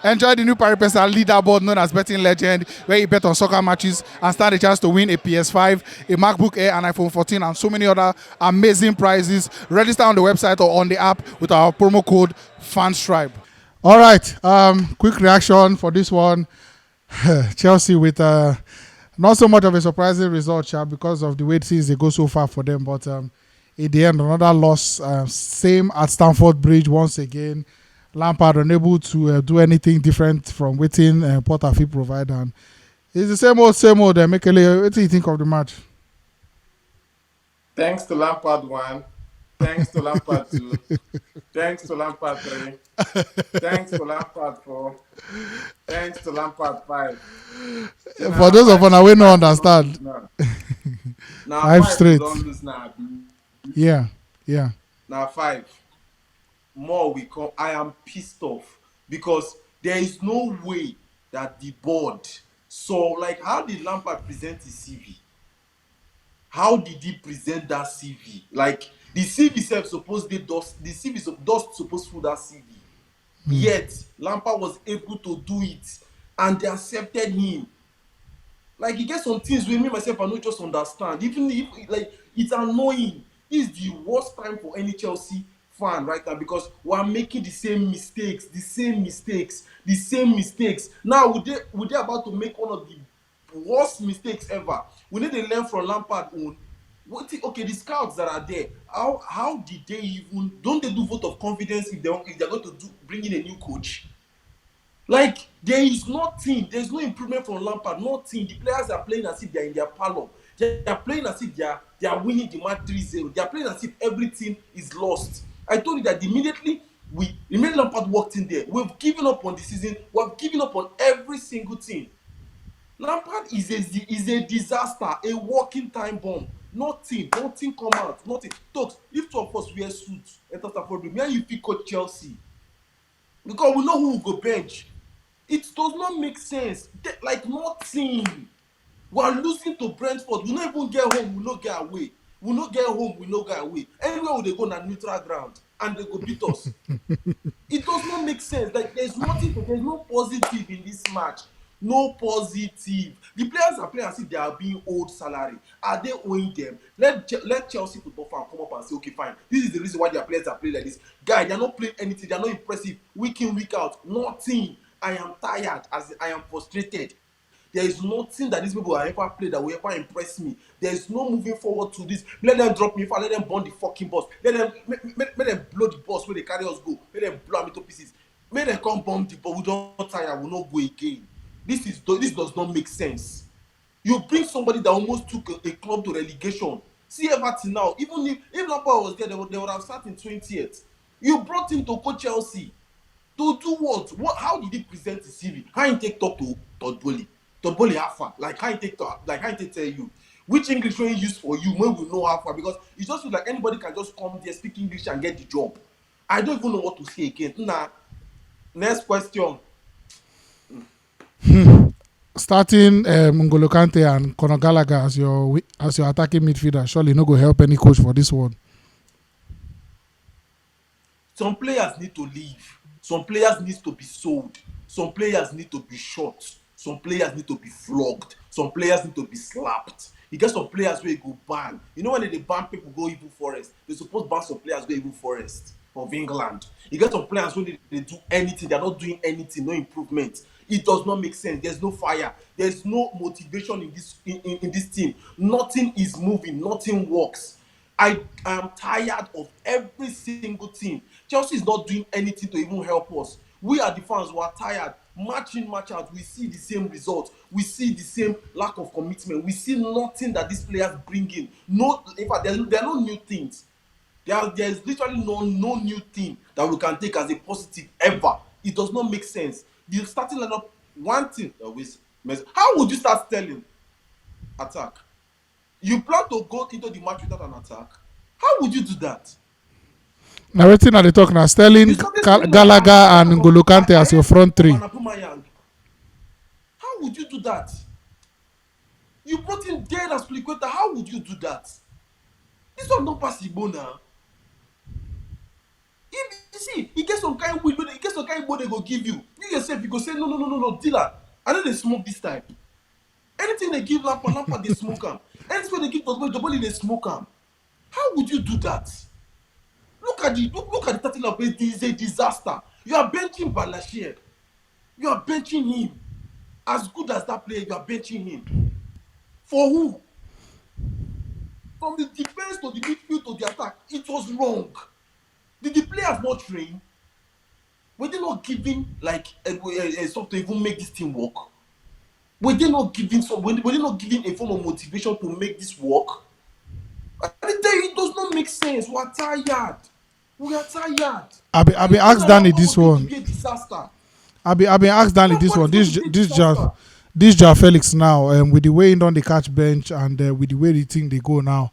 Enjoy the new Paripesa Leaderboard known as Betting Legend, where you bet on soccer matches and stand a chance to win a PS5, a MacBook Air, an iPhone 14, and so many other amazing prizes. Register on the website or on the app with our promo code FANSTRIBE. All right, quick reaction for this one. Chelsea with not so much of a surprising result, because of the way things they go so far for them. But in the end, another loss. Same at Stamford Bridge once again. Lampard unable to do anything different from waiting Porter provide. And it's the same old. Mekele, what do you think of the match? Thanks to Lampard 1. Thanks to Lampard 2. Thanks to Lampard 3. Thanks to Lampard 4. Thanks to Lampard 5. So For those of us we don't understand. Now 5 5 straight. we don't lose now. Yeah. Now 5. More we come. I am pissed off because there is no way that the board saw, like, how did Lampard present his CV? How did he present that CV? Like, the CV itself supposed to dust. The CV supposed to fill that CV. Yet Lampard was able to do it, and they accepted him. Like, he gets some things with me myself I don't just understand. Even if, like, it's annoying. This is the worst time for any Chelsea fan right now because we are making the same mistakes. Now we're about to make one of the worst mistakes ever. We need to learn from Lampard own. Okay, the scouts that are there, how did they even, don't they do vote of confidence if they're going to bring in a new coach? Like, there is nothing, there's no improvement from Lampard, nothing. The players are playing as if they're in their parlor. They are playing as if they are winning the match 3-0. They are playing as if everything is lost. I told you that immediately Lampard walked in there, we've given up on the season, we've given up on every single thing. Lampard is a disaster, a walking time bomb. Nothing come out, nothing. Talks, if two of us wear suits, enter Stamford Bridge, me and you fit coach Chelsea. Because we know who will go bench. It does not make sense. Like, nothing. We are losing to Brentford. We no even get home, we no get away. We no get home, we no get away. Anywhere they go na neutral ground and they go beat us. It does not make sense. Like, there's no positive in this match. No positive. The players are playing as if they are being owed salary. Are they owing them? Let Chelsea football fan come up and say, okay, fine. This is the reason why their players are playing like this. Guy, they're not playing anything. They're not impressive. Week in, week out. Nothing. I am tired. I am frustrated. There is nothing that these people have ever played that will ever impress me. There is no moving forward to this. Let them drop me, let them burn the fucking bus. Let them make them blow the bus where they carry us go. Let them blow me to pieces. Make them come bomb the bus. We don't tire. We not go again. This does not make sense. You bring somebody that almost took a club to relegation. See Everton now. Even if Lampard was there, they would have started in 20th. You brought him to coach Chelsea. To do what? How did he present his CV? How he take talk to Todd Bowley? Todd Bowley how far? Like, how he take tell you? Which English will he use for you when we know how far? Because it just feels like anybody can just come there, speak English and get the job. I don't even know what to say again. Nah. Next question. Starting N'Golo Kante and Conor Gallagher as your attacking midfielder surely no go help any coach for this one. Some players need to leave. Some players need to be sold. Some players need to be shot. Some players need to be flogged. Some players need to be slapped. You get some players where you go ban. You know when they ban people go Evil Forest, they suppose ban some players go Evil Forest of England. You get some players when they do anything, they're not doing anything, no improvement. It does not make sense. There's no fire. There's no motivation in this team. Nothing is moving. Nothing works. I am tired of every single team. Chelsea is not doing anything to even help us. We are the fans who are tired. Match in, match out, we see the same result. We see the same lack of commitment. We see nothing that these players bring in. In fact, there are no new things. There is literally no new thing that we can take as a positive ever. It does not make sense. The starting lineup, one thing always messes. How would you start telling attack? You plan to go into the match without an attack? How would you do that? Now waiting at the talk now. Sterling, Gallagher, and N'Golo Kante as your front three. How would you do that? You brought in dead as Pliqueta. How would you do that? This one don't pass Igbo now. see, he gets some kind of weed, he gets some kind of what they go give you. You yourself, you go say, no, dealer. I know they smoke this time. Anything they give Lampard, they smoke them. Anything they give the body, they smoke them. How would you do that? Look at the starting of it. It is a disaster. You are benching Balashir. You are benching him. As good as that player, you are benching him. For who? From the defense to the midfield to the attack, it was wrong. Did the players not train? Were they not giving like stuff to even make this team work? Were they not giving a form of motivation to make this work? I tell you, it does not make sense. We are tired. I be asked Danny this one. Be a disaster. I be asked Danny this one. This Joao Felix now, with the way he done the catch bench and with the way the thing they go now,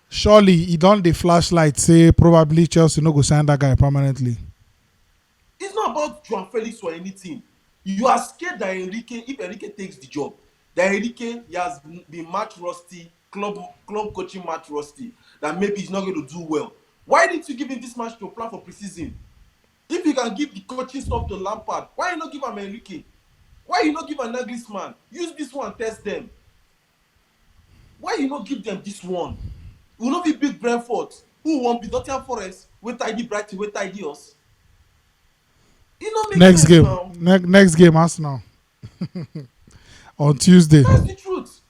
surely he done the flashlight say probably Chelsea no go sign that guy permanently. It's not about Joao Felix or anything. You are scared that if Enrique takes the job, that Enrique he has been match rusty, club coaching match rusty, that maybe he's not going to do well. Why didn't you give him this match to plan for preseason? If you can give the coaching stuff to Lampard, why you not give him Enrique? Why you not give an Nagelsmann? Use this one, test them. Why you not give them this one? We will not be big Brentford. Who won't be Nottingham Forest? We tidy Brighton, we tidy us. It don't make Next sense game, now. next game, Arsenal on Tuesday. That's the truth.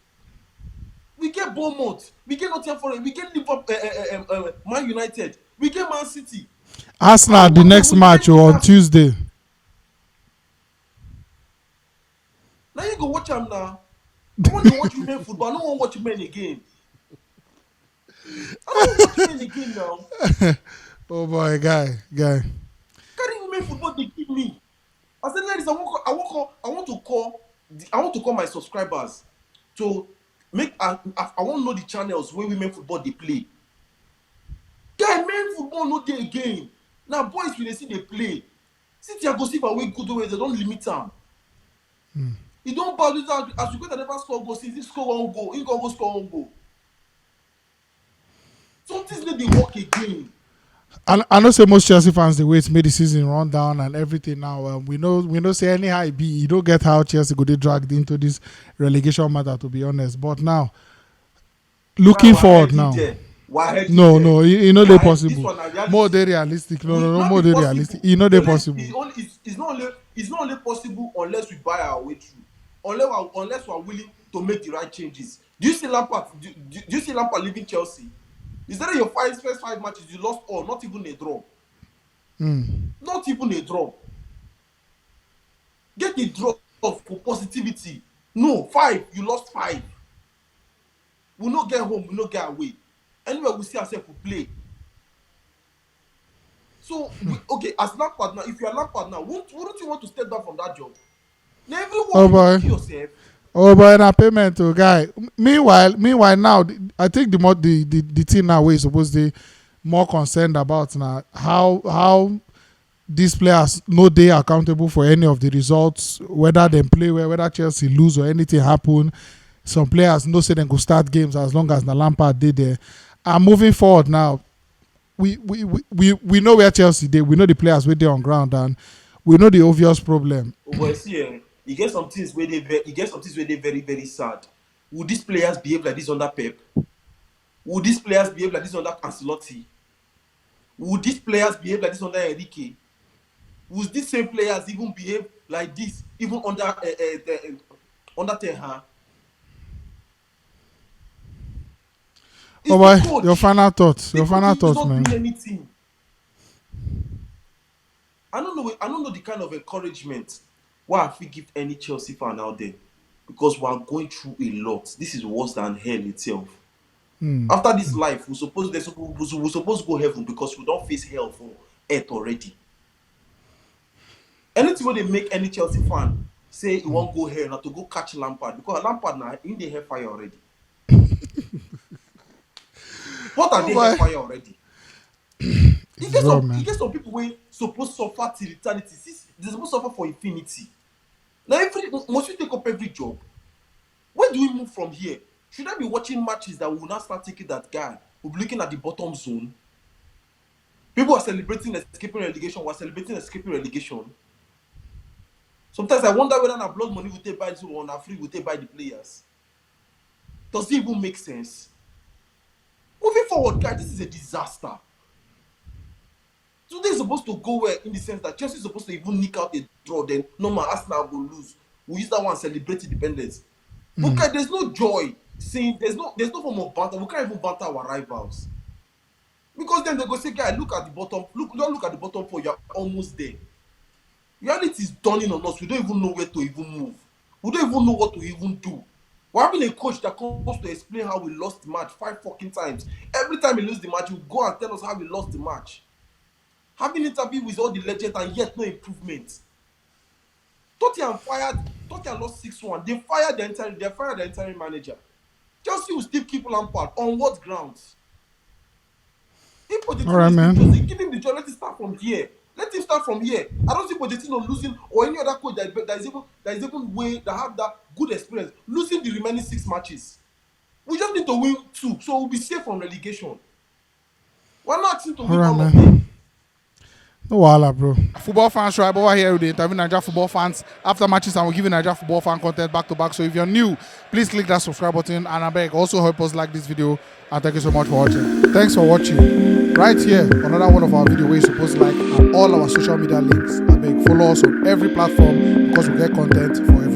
We get Bournemouth, we get Nottingham Forest, we get Liverpool, Man United, we get Man City. Arsenal the next match on Tuesday. Now you go watch them now. I want to watch men football. I don't want to watch men again. I don't want to watch men again now. Oh boy, guy. Carrying women football, they give me. I said, ladies, I want to call my subscribers to make. I want to know the channels where women football they play. Guy, men football no day again. Now boys when they see they play. See Thiago Silva way good way they don't limit them. He don't bow this out as you go to never score goal. Since he score one goal, he go score one goal. Something's need to work again. I know say most Chelsea fans they wait make the season run down and everything now. We know say anyhow it be you don't get how Chelsea go they dragged into this relegation matter to be honest. But now looking forward now. No, you know they possible. More they realistic. No, more they realistic. You know they possible. It's not only possible unless we buy our way through. Unless we are willing to make the right changes. Do you see Lampard? Do you see Lampard leaving Chelsea? Is that your first 5 matches you lost all? Not even a draw. Not even a draw. Get a draw for positivity. No, 5. You lost 5. We'll not get home. We'll not get away. Anyway, we see ourselves to play. So, okay, as Lampard now, if you are Lampard now, wouldn't you want to step down from that job? Now, everyone you yourself. Oh boy, na payment to guy. Meanwhile, now I think the team now we're supposed to be more concerned about now how these players know they are accountable for any of the results, whether they play well, whether Chelsea lose or anything happen. Some players know say they go start games as long as the Lampard did there. And moving forward now, we know where Chelsea did. We know the players where they on ground and we know the obvious problem. Well, see, you get some things where they very, very sad. Would these players behave like this under Pep? Would these players behave like this under Ancelotti? Would these players behave like this under Enrique? Would these same players even behave like this even under Ten Hag? Oh boy, your final thoughts. Your final thoughts, man. Anything. I don't know the kind of encouragement why I feel give any Chelsea fan out there, because we are going through a lot. This is worse than hell itself. After this life, we're supposed to go heaven because we don't face hell for earth already. Anything where they make any Chelsea fan say he won't go here now to go catch Lampard, because Lampard now in the hellfire already. What are they hellfire already? You get some people who supposed to suffer till eternity. They're supposed to suffer for infinity. Now, must we take up every job? Where do we move from here? Should I be watching matches that will not start taking that guy? We'll be looking at the bottom zone. People are celebrating escaping relegation. We're celebrating escaping relegation. Sometimes I wonder whether na blood money will take buy this or na free will take buy the players. Does it even make sense? Moving forward, guys, this is a disaster. Today is supposed to go well in the sense that Chelsea is supposed to even nick out a draw, then normal Arsenal will lose. We use that one and celebrate independence. But guys, there's no joy seeing there's no form of banter. We can't even banter our rivals. Because then they go say, guys, look at the bottom, don't look at the bottom four, you're almost there. Reality is dawning on us. We don't even know where to even move. We don't even know what to even do. We're having a coach that comes to explain how we lost the match 5 fucking times. Every time he loses the match, he will go and tell us how we lost the match. Having interview with all the legends and yet no improvement. Tottenham lost 6-1. They fired the entire manager. Chelsea will still keep Lampard. On what grounds? If Pochettino give him the job, let him start from here. Let him start from here. I don't see Pochettino losing or any other coach that is even way that have that good experience losing the remaining 6 matches. We just need to win 2, so we'll be safe from relegation. We're not asking to win all of them. No wahala, bro. Football fans, Tribe over here with the interview Naija football fans after matches, and we're giving Naija football fan content back to back. So if you're new, please click that subscribe button, and I beg also help us like this video. And thank you so much for watching. Thanks for watching. Right here, another one of our videos where you're supposed to like, and all our social media links. I beg follow us on every platform because we get content for you.